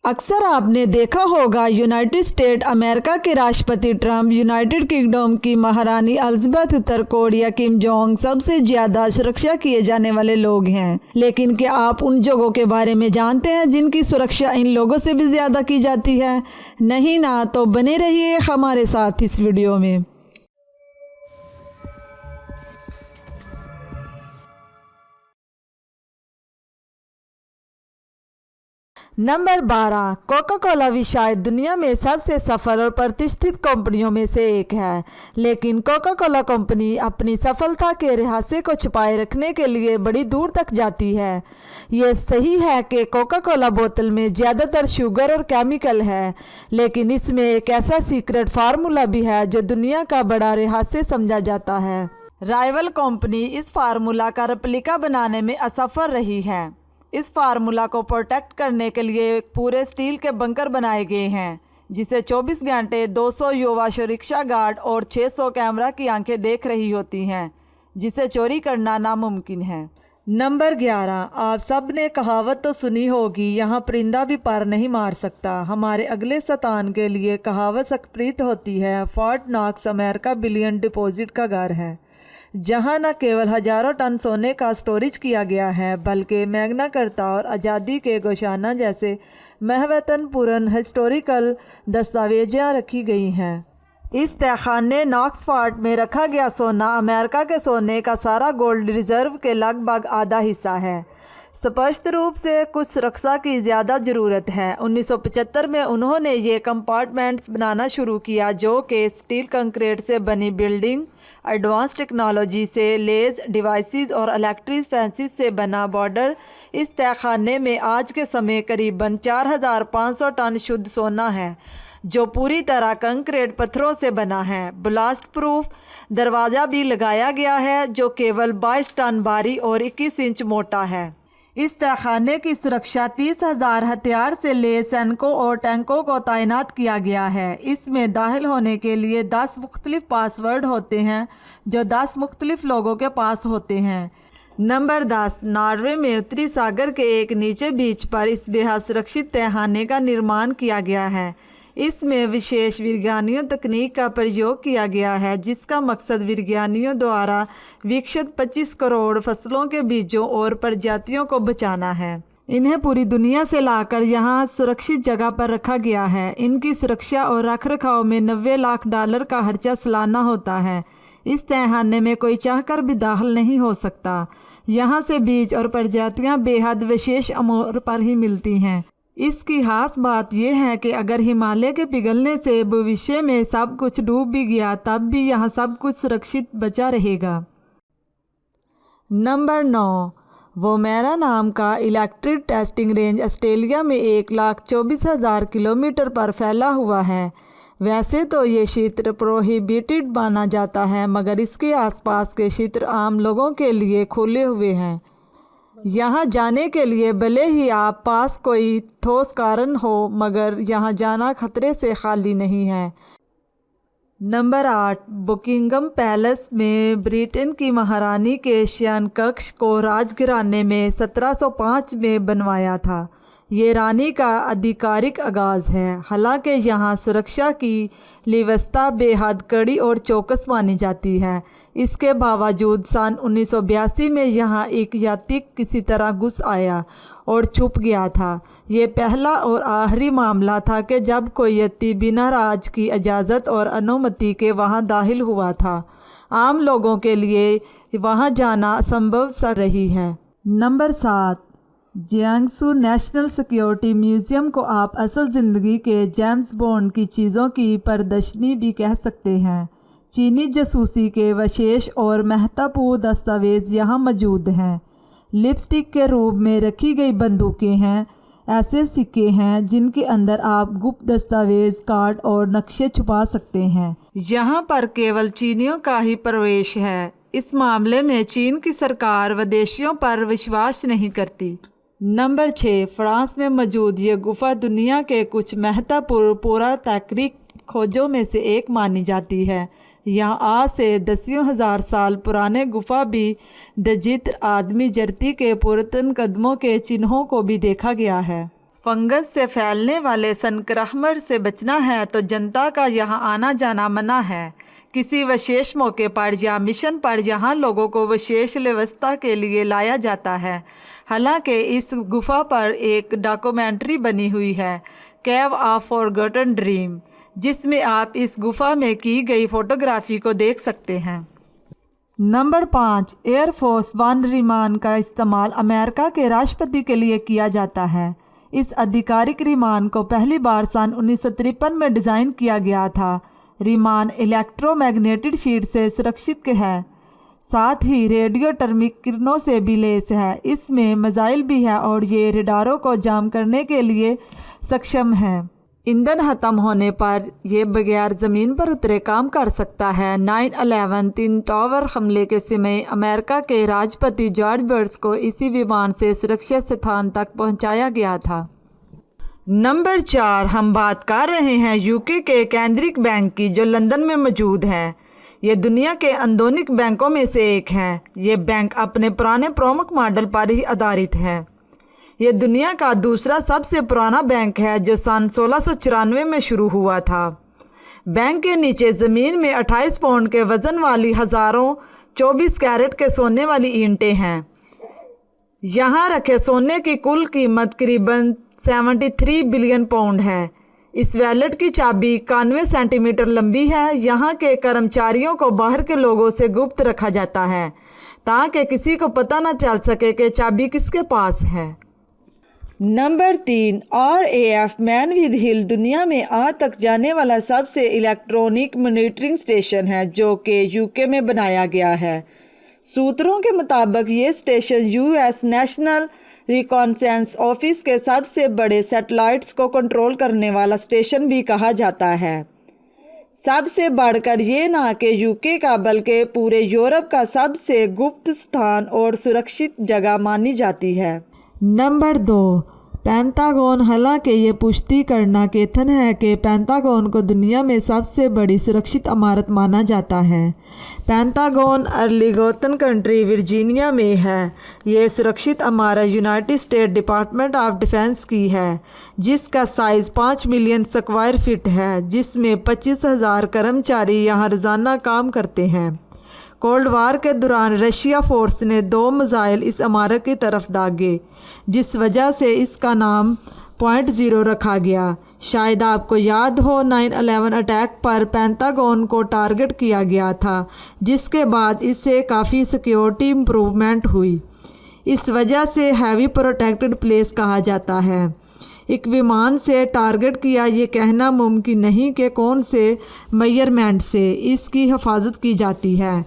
अक्सर आपने देखा होगा यूनाइटेड स्टेट अमेरिका के राष्ट्रपति ट्रंप, यूनाइटेड किंगडम की महारानी एलिजाबेथ, उत्तर कोरिया किम जोंग सबसे ज्यादा सुरक्षा किए जाने वाले लोग हैं। लेकिन क्या आप उन जगहों के बारे में जानते हैं जिनकी सुरक्षा इन लोगों से भी ज्यादा की जाती है? नहीं ना? तो बने रहिए हमारे साथ इस वीडियो में। नंबर 12, कोका कोला भी शायद दुनिया में सबसे सफल और प्रतिष्ठित कंपनियों में से एक है। लेकिन कोका कोला कंपनी अपनी सफलता के रहस्य को छुपाए रखने के लिए बड़ी दूर तक जाती है। ये सही है कि कोका कोला बोतल में ज़्यादातर शुगर और केमिकल है, लेकिन इसमें एक ऐसा सीक्रेट फार्मूला भी है जो दुनिया का बड़ा रहस्य समझा जाता है। राइवल कंपनी इस फार्मूला का रेप्लिका बनाने में असफल रही है। इस फार्मूला को प्रोटेक्ट करने के लिए पूरे स्टील के बंकर बनाए गए हैं, जिसे 24 घंटे 200 युवा सुरक्षा गार्ड और 600 कैमरा की आंखें देख रही होती हैं, जिसे चोरी करना नामुमकिन है। नंबर 11, आप सब ने कहावत तो सुनी होगी, यहाँ परिंदा भी पर नहीं मार सकता। हमारे अगले स्थान के लिए कहावत सख्त होती है। Fort Knox America billion deposit का घर है, जहां न केवल हजारों टन सोने का स्टोरेज किया गया है, बल्कि मैग्ना कार्टा और आज़ादी के घोषणा जैसे महत्वपूर्ण हिस्टोरिकल दस्तावेज़ें रखी गई हैं। इस तहखाने नॉक्स फोर्ट में रखा गया सोना अमेरिका के सोने का सारा गोल्ड रिजर्व के लगभग आधा हिस्सा है। स्पष्ट रूप से कुछ सुरक्षा की ज़्यादा ज़रूरत है। 1975 में उन्होंने ये कंपार्टमेंट्स बनाना शुरू किया, जो कि स्टील कंक्रीट से बनी बिल्डिंग, एडवांस टेक्नोलॉजी से लेज डिवाइसेस और इलेक्ट्रिक फेंसेस से बना बॉर्डर। इस तहखाने में आज के समय करीबन 4500 टन शुद्ध सोना है, जो पूरी तरह कंक्रीट पत्थरों से बना है। ब्लास्ट प्रूफ दरवाज़ा भी लगाया गया है, जो केवल 22 टन भारी और 21 इंच मोटा है। इस तहखाने की सुरक्षा 30,000 हथियार से लैस सैनिकों और टैंकों को तैनात किया गया है। इसमें दाखिल होने के लिए 10 मुख्तलिफ पासवर्ड होते हैं, जो 10 मुख्तलिफ लोगों के पास होते हैं। नंबर 10, नॉर्वे में उत्तरी सागर के एक नीचे बीच पर इस बेहद सुरक्षित तहखाने का निर्माण किया गया है। इसमें विशेष विज्ञानियों तकनीक का प्रयोग किया गया है, जिसका मकसद विज्ञानियों द्वारा विकसित 25 करोड़ फसलों के बीजों और प्रजातियों को बचाना है। इन्हें पूरी दुनिया से लाकर यहाँ सुरक्षित जगह पर रखा गया है। इनकी सुरक्षा और रखरखाव में $90 लाख का खर्चा सालाना होता है। इस तहखाने में कोई चाहकर भी दाखिल नहीं हो सकता। यहाँ से बीज और प्रजातियाँ बेहद विशेष आमोर पर ही मिलती हैं। इसकी खास बात यह है कि अगर हिमालय के पिघलने से भविष्य में सब कुछ डूब भी गया, तब भी यहाँ सब कुछ सुरक्षित बचा रहेगा। नंबर 9, वोमेरा नाम का इलेक्ट्रिक टेस्टिंग रेंज ऑस्ट्रेलिया में 1,24,000 किलोमीटर पर फैला हुआ है। वैसे तो ये क्षेत्र प्रोहिबिटेड माना जाता है, मगर इसके आसपास के क्षेत्र आम लोगों के लिए खुले हुए हैं। यहाँ जाने के लिए भले ही आप पास कोई ठोस कारण हो, मगर यहाँ जाना खतरे से खाली नहीं है। नंबर 8, बुकिंगम पैलेस में ब्रिटेन की महारानी के शयन कक्ष को राजघराने में 1705 में बनवाया था। ये रानी का आधिकारिक आगाज़ है। हालांकि यहाँ सुरक्षा की व्यवस्था बेहद कड़ी और चौकस मानी जाती है। इसके बावजूद सन 1982 में यहाँ एक यात्री किसी तरह घुस आया और छुप गया था। ये पहला और आखिरी मामला था कि जब कोई यात्री बिना राज की इजाज़त और अनुमति के वहाँ दाखिल हुआ था। आम लोगों के लिए वहाँ जाना संभव सा रही है। Number 7, Jiangsu national security museum को आप असल ज़िंदगी के जेम्स बॉन्ड की चीज़ों की प्रदर्शनी भी कह सकते हैं। चीनी जासूसी के विशेष और महत्वपूर्ण दस्तावेज़ यहाँ मौजूद हैं। लिपस्टिक के रूप में रखी गई बंदूकें हैं। ऐसे सिक्के हैं जिनके अंदर आप गुप्त दस्तावेज़, कार्ड और नक्शे छुपा सकते हैं। यहाँ पर केवल चीनियों का ही प्रवेश है। इस मामले में चीन की सरकार विदेशियों पर विश्वास नहीं करती। नंबर 6, फ्रांस में मौजूद ये गुफा दुनिया के कुछ महत्वपूर्ण पुरातात्विक खोजों में से एक मानी जाती है। यहाँ आज से दसियों हजार साल पुराने गुफा भी दजित्र आदमी जर्ती के पुरातन कदमों के चिन्हों को भी देखा गया है। फंगस से फैलने वाले संक्रमण से बचना है तो जनता का यहाँ आना जाना मना है। किसी विशेष मौके पर या मिशन पर यहाँ लोगों को विशेष व्यवस्था के लिए लाया जाता है। हालांकि इस गुफा पर एक डॉक्यूमेंट्री बनी हुई है, केव ऑफ फॉरगॉटन ड्रीम, जिसमें आप इस गुफा में की गई फोटोग्राफी को देख सकते हैं। नंबर 5, एयरफोर्स वन विमान का इस्तेमाल अमेरिका के राष्ट्रपति के लिए किया जाता है। इस आधिकारिक विमान को पहली बार सन 1953 में डिज़ाइन किया गया था। विमान इलेक्ट्रोमैग्नेटिक शीट से सुरक्षित है, साथ ही रेडियो टर्मिक किरणों से भी लैस है। इसमें मिसाइल भी है और ये रडारों को जाम करने के लिए सक्षम है। ईंधन खत्म होने पर यह बगैर ज़मीन पर उतरे काम कर सकता है। 9/11 तीन टावर हमले के समय अमेरिका के राष्ट्रपति जॉर्ज बुश को इसी विमान से सुरक्षित स्थान तक पहुंचाया गया था। नंबर 4, हम बात कर रहे हैं यूके के केंद्रीय बैंक की, जो लंदन में मौजूद है। ये दुनिया के आधुनिक बैंकों में से एक है। ये बैंक अपने पुराने प्रमुख मॉडल पर ही आधारित है। ये दुनिया का दूसरा सबसे पुराना बैंक है, जो सन 1694 में शुरू हुआ था। बैंक के नीचे ज़मीन में 28 पाउंड के वज़न वाली हज़ारों 24 कैरेट के सोने वाली ईंटें हैं। यहाँ रखे सोने की कुल कीमत करीबन 73 बिलियन पाउंड है। इस वैलेट की चाबी 91 सेंटीमीटर लंबी है। यहाँ के कर्मचारियों को बाहर के लोगों से गुप्त रखा जाता है ताकि किसी को पता न चल सके कि चाबी किसके पास है। नंबर 3, RAF मैनविद हिल दुनिया में आज तक जाने वाला सबसे इलेक्ट्रॉनिक मॉनिटरिंग स्टेशन है, जो कि यूके में बनाया गया है। सूत्रों के मुताबिक ये station US national reconnaissance office के सबसे बड़े सैटेलाइट्स को कंट्रोल करने वाला स्टेशन भी कहा जाता है। सबसे बढ़कर ये ना कि यूके का बल्कि पूरे यूरोप का सबसे गुप्त स्थान और सुरक्षित जगह मानी जाती है। Number 2, pentagon. हालांकि ये पुष्टि करना कथन है कि पेंटागन को दुनिया में सबसे बड़ी सुरक्षित इमारत माना जाता है। पेंटागन अर्लिंगटन कंट्री वर्जीनिया में है। ये सुरक्षित इमारत United state department of defence की है, जिसका साइज़ 5 मिलियन स्क्वायर फीट है, जिसमें 25,000 कर्मचारी यहाँ रोज़ाना काम करते हैं। कोल्ड वार के दौरान रशिया फोर्स ने 2 मिसाइल इस इमारत की तरफ दागे, जिस वजह से इसका नाम .0 रखा गया। शायद आपको याद हो, 9/11 अटैक पर पेंटागन को टारगेट किया गया था, जिसके बाद इससे काफ़ी सिक्योरिटी इम्प्रूवमेंट हुई। इस वजह से हैवी प्रोटेक्टेड प्लेस कहा जाता है। एक विमान से टारगेट किया ये कहना मुमकिन नहीं कि कौन से मेजरमेंट से इसकी हिफाजत की जाती है,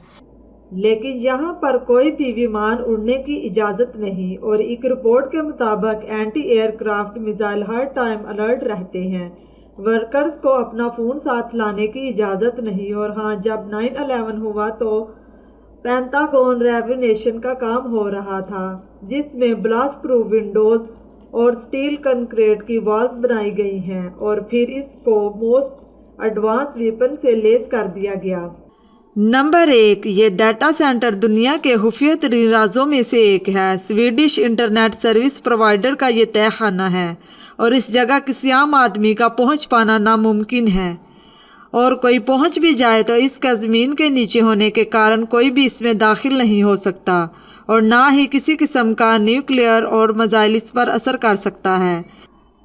लेकिन यहाँ पर कोई भी विमान उड़ने की इजाज़त नहीं। और एक रिपोर्ट के मुताबिक एंटी एयरक्राफ्ट मिसाइल हर टाइम अलर्ट रहते हैं। वर्कर्स को अपना फ़ोन साथ लाने की इजाज़त नहीं। और हाँ, जब 9/11 हुआ तो पेंटागन रेनोवेशन का काम हो रहा था, जिसमें ब्लास्ट प्रूफ विंडोज़ और स्टील कंक्रीट की वॉल्स बनाई गई हैं, और फिर इसको मोस्ट एडवांस वेपन से लैस कर दिया गया। नंबर 1, ये डाटा सेंटर दुनिया के खुफिया तरीन राजों में से एक है। स्वीडिश इंटरनेट सर्विस प्रोवाइडर का ये तहखाना है और इस जगह किसी आम आदमी का पहुंच पाना नामुमकिन है, और कोई पहुंच भी जाए तो इसका ज़मीन के नीचे होने के कारण कोई भी इसमें दाखिल नहीं हो सकता, और ना ही किसी किस्म का न्यूक्लियर और मिसाइल इस पर असर कर सकता है।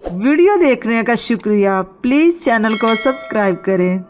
वीडियो देखने का शुक्रिया। प्लीज़ चैनल को सब्सक्राइब करें।